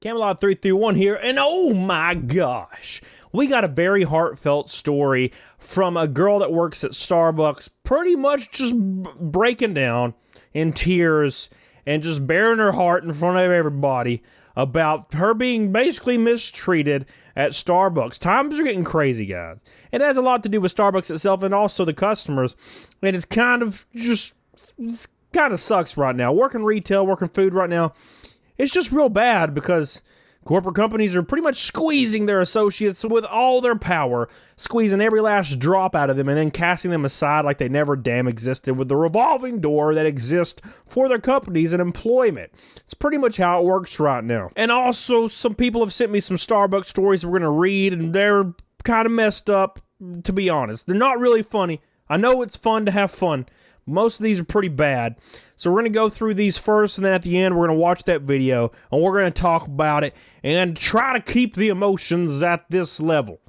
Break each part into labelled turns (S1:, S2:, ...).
S1: Camelot 331 here, and oh my gosh, we got a very heartfelt story from a girl that works at Starbucks, pretty much just breaking down in tears and just bearing her heart in front of everybody about her being basically mistreated at Starbucks. Times are getting crazy, guys. It has a lot to do with Starbucks itself and also the customers, and it's kind of sucks right now. Working retail, working food right now, it's just real bad because corporate companies are pretty much squeezing their associates with all their power, squeezing every last drop out of them and then casting them aside like they never damn existed with the revolving door that exists for their companies and employment. It's pretty much how it works right now. And also, some people have sent me some Starbucks stories we're going to read, and they're kind of messed up, to be honest. They're not really funny. I know it's fun to have fun. Most of these are pretty bad. So we're going to go through these first, and then at the end, we're going to watch that video, and we're going to talk about it and try to keep the emotions at this level.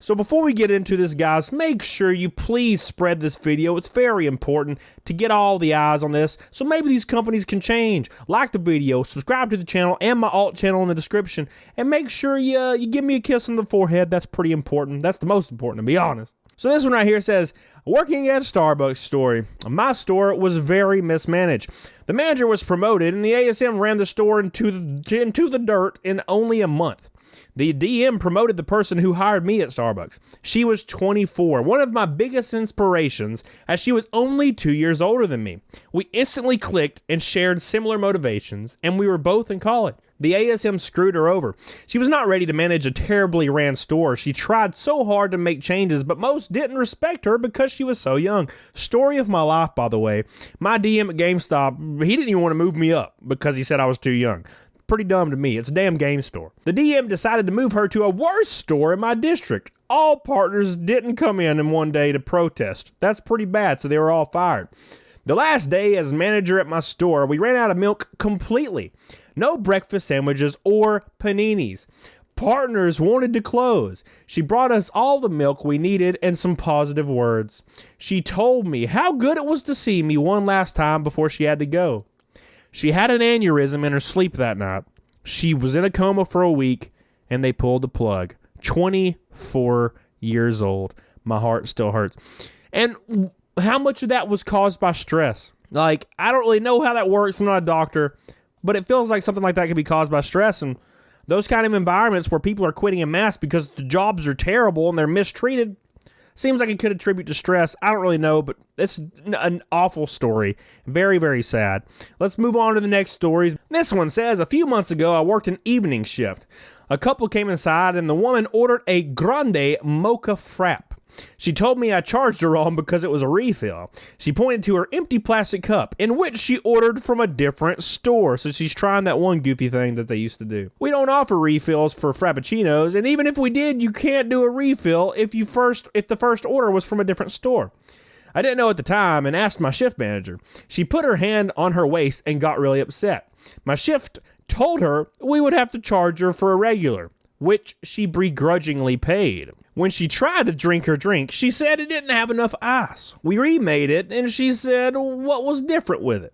S1: So before we get into this, guys, make sure you please spread this video. It's very important to get all the eyes on this, so maybe these companies can change. Like the video, subscribe to the channel and my alt channel in the description, and make sure you give me a kiss on the forehead. That's pretty important. That's the most important, to be honest. So this one right here says, working at a Starbucks story. My store was very mismanaged. The manager was promoted, and the ASM ran the store into the dirt in only a month. The DM promoted the person who hired me at Starbucks. She was 24, one of my biggest inspirations, as she was only 2 years older than me. We instantly clicked and shared similar motivations, and we were both in college. The ASM screwed her over. She was not ready to manage a terribly ran store. She tried so hard to make changes, but most didn't respect her because she was so young. Story of my life, by the way. My DM at GameStop, he didn't even want to move me up because he said I was too young. Pretty dumb to me. It's a damn game store. The DM decided to move her to a worse store in my district. All partners didn't come in one day to protest. That's pretty bad, so they were all fired. The last day as manager at my store, we ran out of milk completely. No breakfast sandwiches or paninis. Partners wanted to close. She brought us all the milk we needed and some positive words. She told me how good it was to see me one last time before she had to go. She had an aneurysm in her sleep that night. She was in a coma for a week, and they pulled the plug. 24 years old. My heart still hurts. And how much of that was caused by stress? Like, I don't really know how that works. I'm not a doctor, but it feels like something like that could be caused by stress. And those kind of environments where people are quitting en masse because the jobs are terrible and they're mistreated, seems like it could attribute to stress. I don't really know, but it's an awful story. Very, very sad. Let's move on to the next story. This one says, a few months ago, I worked an evening shift. A couple came inside, and the woman ordered a grande mocha frap. She told me I charged her wrong because it was a refill. She pointed to her empty plastic cup, in which she ordered from a different store, so she's trying that one goofy thing that they used to do. We don't offer refills for frappuccinos, and even if we did, you can't do a refill if the first order was from a different store. I didn't know at the time and asked my shift manager. She put her hand on her waist and got really upset. My shift told her we would have to charge her for a regular, which she begrudgingly paid. When she tried to drink her drink, she said it didn't have enough ice. We remade it, and she said what was different with it,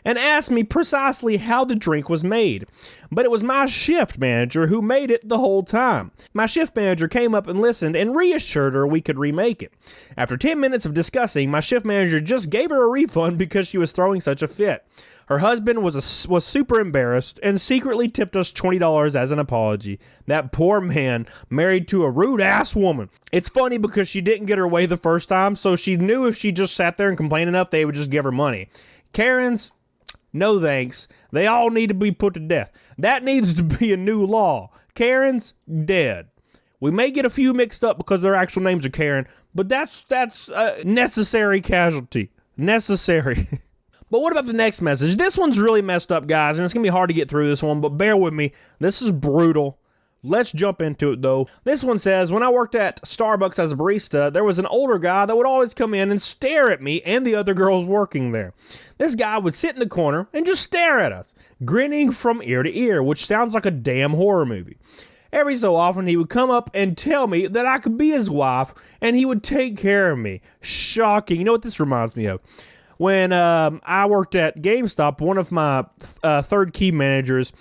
S1: and asked me precisely how the drink was made. But it was my shift manager who made it the whole time. My shift manager came up and listened and reassured her we could remake it. After 10 minutes of discussing, my shift manager just gave her a refund because she was throwing such a fit. Her husband was super embarrassed and secretly tipped us $20 as an apology. That poor man, married to a rude-ass woman. It's funny because she didn't get her way the first time, so she knew if she just sat there and complained enough, they would just give her money. Karens, no thanks. They all need to be put to death. That needs to be a new law. Karens, dead. We may get a few mixed up because their actual names are Karen, but that's a necessary casualty. Necessary. But what about the next message? This one's really messed up, guys, and it's going to be hard to get through this one, but bear with me. This is brutal. Let's jump into it, though. This one says, when I worked at Starbucks as a barista, there was an older guy that would always come in and stare at me and the other girls working there. This guy would sit in the corner and just stare at us, grinning from ear to ear, which sounds like a damn horror movie. Every so often, he would come up and tell me that I could be his wife, and he would take care of me. Shocking. You know what this reminds me of? When I worked at GameStop, one of my third key managers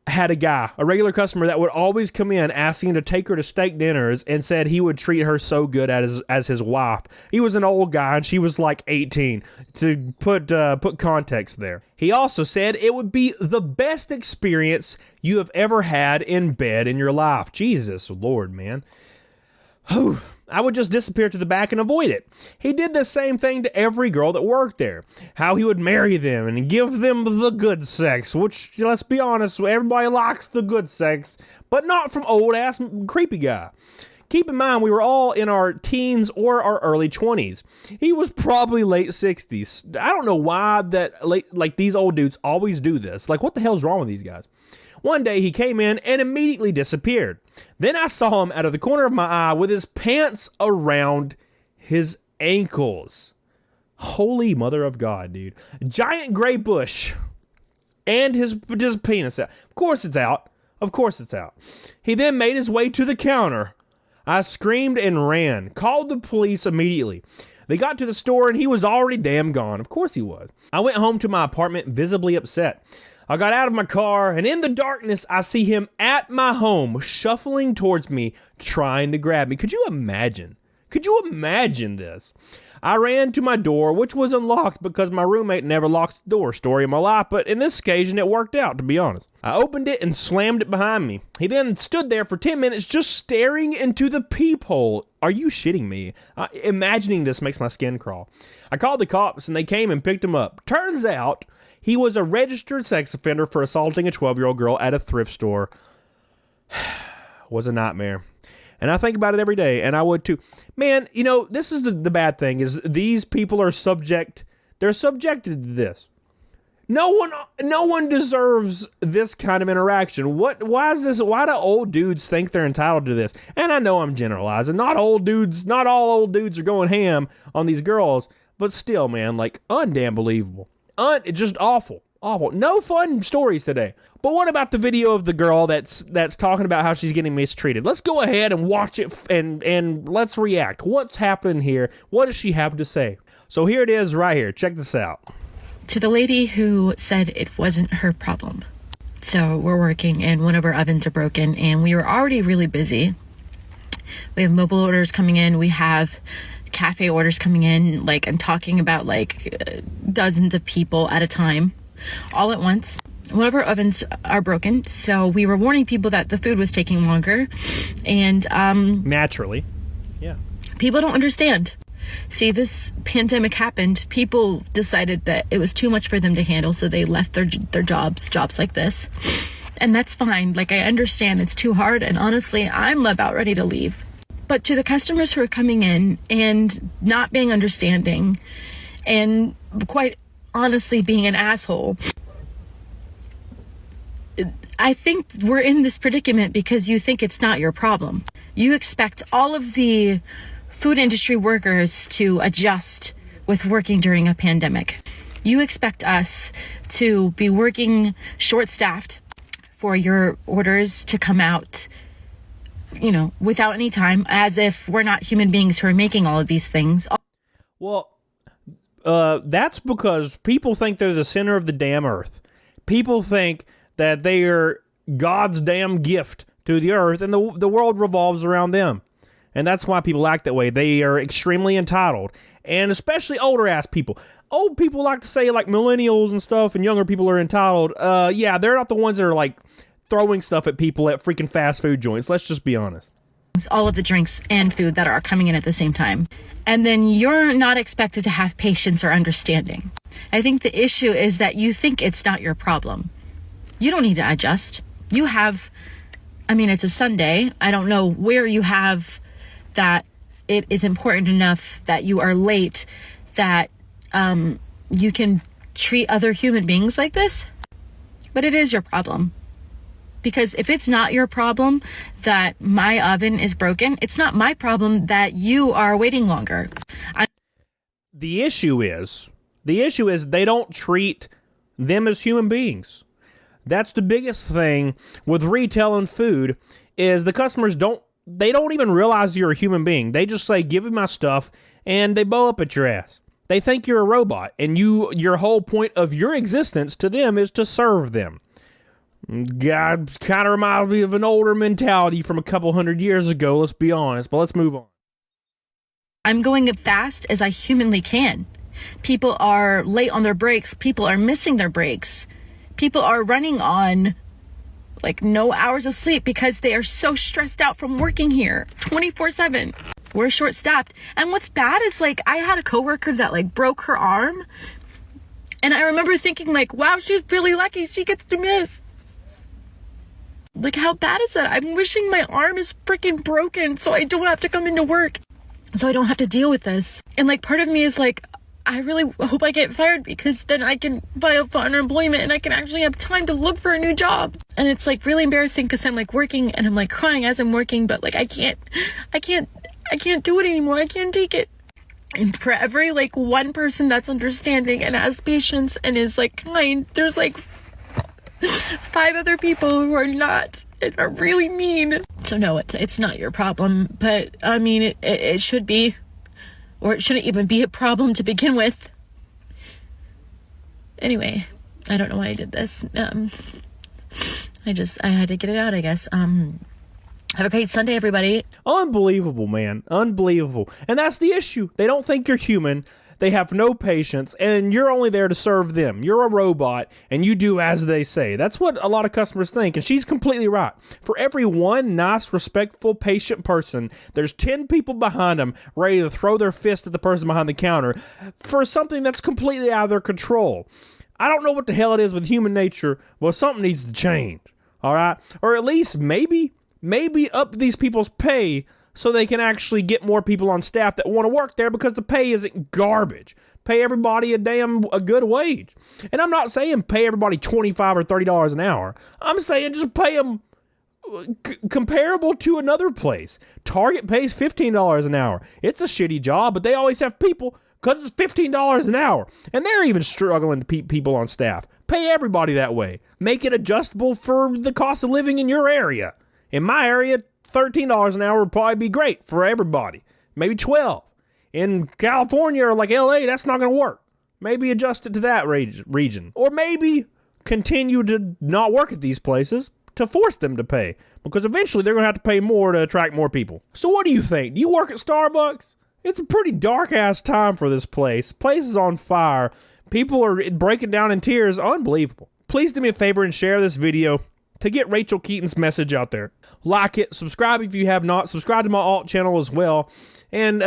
S1: had a regular customer that would always come in asking to take her to steak dinners and said he would treat her so good as his wife. He was an old guy and she was like 18, to put context there. He also said it would be the best experience you have ever had in bed in your life. Jesus Lord, man. Whew. I would just disappear to the back and avoid it. He did the same thing to every girl that worked there. How he would marry them and give them the good sex, which, let's be honest, everybody likes the good sex, but not from old-ass creepy guy. Keep in mind, we were all in our teens or our early 20s. He was probably late 60s. I don't know why these old dudes always do this. Like, what the hell's wrong with these guys? One day he came in and immediately disappeared. Then I saw him out of the corner of my eye with his pants around his ankles. Holy mother of God, dude. Giant gray bush. And his penis out. Of course it's out. Of course it's out. He then made his way to the counter. I screamed and ran. Called the police immediately. They got to the store and he was already damn gone. Of course he was. I went home to my apartment visibly upset. I got out of my car, and in the darkness, I see him at my home, shuffling towards me, trying to grab me. Could you imagine? Could you imagine this? I ran to my door, which was unlocked because my roommate never locks the door. Story of my life, but in this occasion, it worked out, to be honest. I opened it and slammed it behind me. He then stood there for 10 minutes just staring into the peephole. Are you shitting me? Imagining this makes my skin crawl. I called the cops, and they came and picked him up. Turns out, he was a registered sex offender for assaulting a 12-year-old girl at a thrift store. Was a nightmare. And I think about it every day, and I would too. Man, you know, this is the bad thing, is these people are subjected to this. No one deserves this kind of interaction. Why is this? Why do old dudes think they're entitled to this? And I know I'm generalizing. Not all old dudes are going ham on these girls, but still, man, like, undamn believable. Just awful. No fun stories today. But what about the video of the girl that's talking about how she's getting mistreated? Let's go ahead and watch it and let's react. What's happening here? What does she have to say? So here it is right here. Check this out.
S2: To the lady who said it wasn't her problem. So we're working and one of our ovens are broken and we were already really busy. We have mobile orders coming in. We have cafe orders coming in, like I'm talking about dozens of people at a time, all at once. One of our ovens are broken, so we were warning people that the food was taking longer, and
S1: naturally, yeah, people
S2: don't understand. See, this pandemic happened, people decided that it was too much for them to handle, so they left their jobs like this, and that's fine. Like, I understand it's too hard, and honestly, I'm about ready to leave. But to the customers who are coming in and not being understanding and quite honestly being an asshole, I think we're in this predicament because you think it's not your problem. You expect all of the food industry workers to adjust with working during a pandemic. You expect us to be working short-staffed for your orders to come out, you know, without any time, as if we're not human beings who are making all of these things.
S1: Well, that's because people think they're the center of the damn earth. People think that they are God's damn gift to the earth, and the world revolves around them. And that's why people act that way. They are extremely entitled, and especially older ass people. Old people like to say, like, millennials and stuff, and younger people are entitled. Yeah, they're not the ones that are like throwing stuff at people at freaking fast food joints. Let's just be honest.
S2: All of the drinks and food that are coming in at the same time. And then you're not expected to have patience or understanding. I think the issue is that you think it's not your problem. You don't need to adjust. You have, I mean, it's a Sunday. I don't know where you have that it is important enough that you are late, that you can treat other human beings like this. But it is your problem. Because if it's not your problem that my oven is broken, it's not my problem that you are waiting longer.
S1: The issue is they don't treat them as human beings. That's the biggest thing with retail and food, is the customers don't even realize you're a human being. They just say, give me my stuff, and they bow up at your ass. They think you're a robot, and your whole point of your existence to them is to serve them. God, kind of reminds me of an older mentality from a couple hundred years ago, let's be honest, but let's move on.
S2: I'm going as fast as I humanly can. People are late on their breaks. People are missing their breaks. People are running on like no hours of sleep because they are so stressed out from working here 24/7. We're short staffed. And what's bad is like I had a coworker that like broke her arm. And I remember thinking like, wow, she's really lucky she gets to miss. Like, how bad is that? I'm wishing my arm is freaking broken so I don't have to come into work. So I don't have to deal with this. And like, part of me is like, I really hope I get fired because then I can file for unemployment and I can actually have time to look for a new job. And it's like really embarrassing because I'm like working and I'm like crying as I'm working, but like I can't do it anymore. I can't take it. And for every like one person that's understanding and has patience and is like kind, there's like 5 other people who are not and are really mean. So no, it's not your problem, but I mean it should be, or it shouldn't even be a problem to begin with. Anyway, I don't know why I did this. I had to get it out, I guess. Have a great Sunday, everybody.
S1: Unbelievable, man. Unbelievable. And that's the issue. They don't think you're human. They have no patience, and you're only there to serve them. You're a robot, and you do as they say. That's what a lot of customers think, and she's completely right. For every one nice, respectful, patient person, there's 10 people behind them ready to throw their fist at the person behind the counter for something that's completely out of their control. I don't know what the hell it is with human nature. Well, something needs to change, all right? Or at least maybe up these people's pay so they can actually get more people on staff that want to work there because the pay isn't garbage. Pay everybody a good wage. And I'm not saying pay everybody $25 or $30 an hour. I'm saying just pay them comparable to another place. Target pays $15 an hour. It's a shitty job, but they always have people because it's $15 an hour. And they're even struggling to keep people on staff. Pay everybody that way. Make it adjustable for the cost of living in your area. In my area, $13 an hour would probably be great for everybody. Maybe $12. In California or like LA, that's not going to work. Maybe adjust it to that region. Or maybe continue to not work at these places to force them to pay. Because eventually they're going to have to pay more to attract more people. So what do you think? Do you work at Starbucks? It's a pretty dark-ass time for this place. Place is on fire. People are breaking down in tears. Unbelievable. Please do me a favor and share this video to get Rachel Keaton's message out there. Like it, subscribe if you have not, subscribe to my alt channel as well, and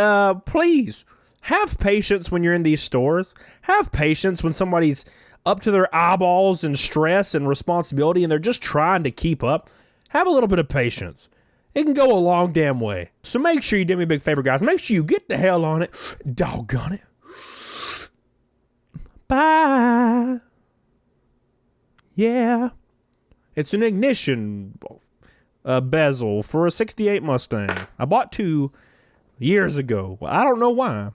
S1: please, have patience when you're in these stores. Have patience when somebody's up to their eyeballs in stress and responsibility and they're just trying to keep up. Have a little bit of patience. It can go a long damn way. So make sure you do me a big favor, guys. Make sure you get the hell on it. Doggone it. Bye. Yeah. It's an ignition bezel for a 68 Mustang. I bought 2 years ago. I don't know why.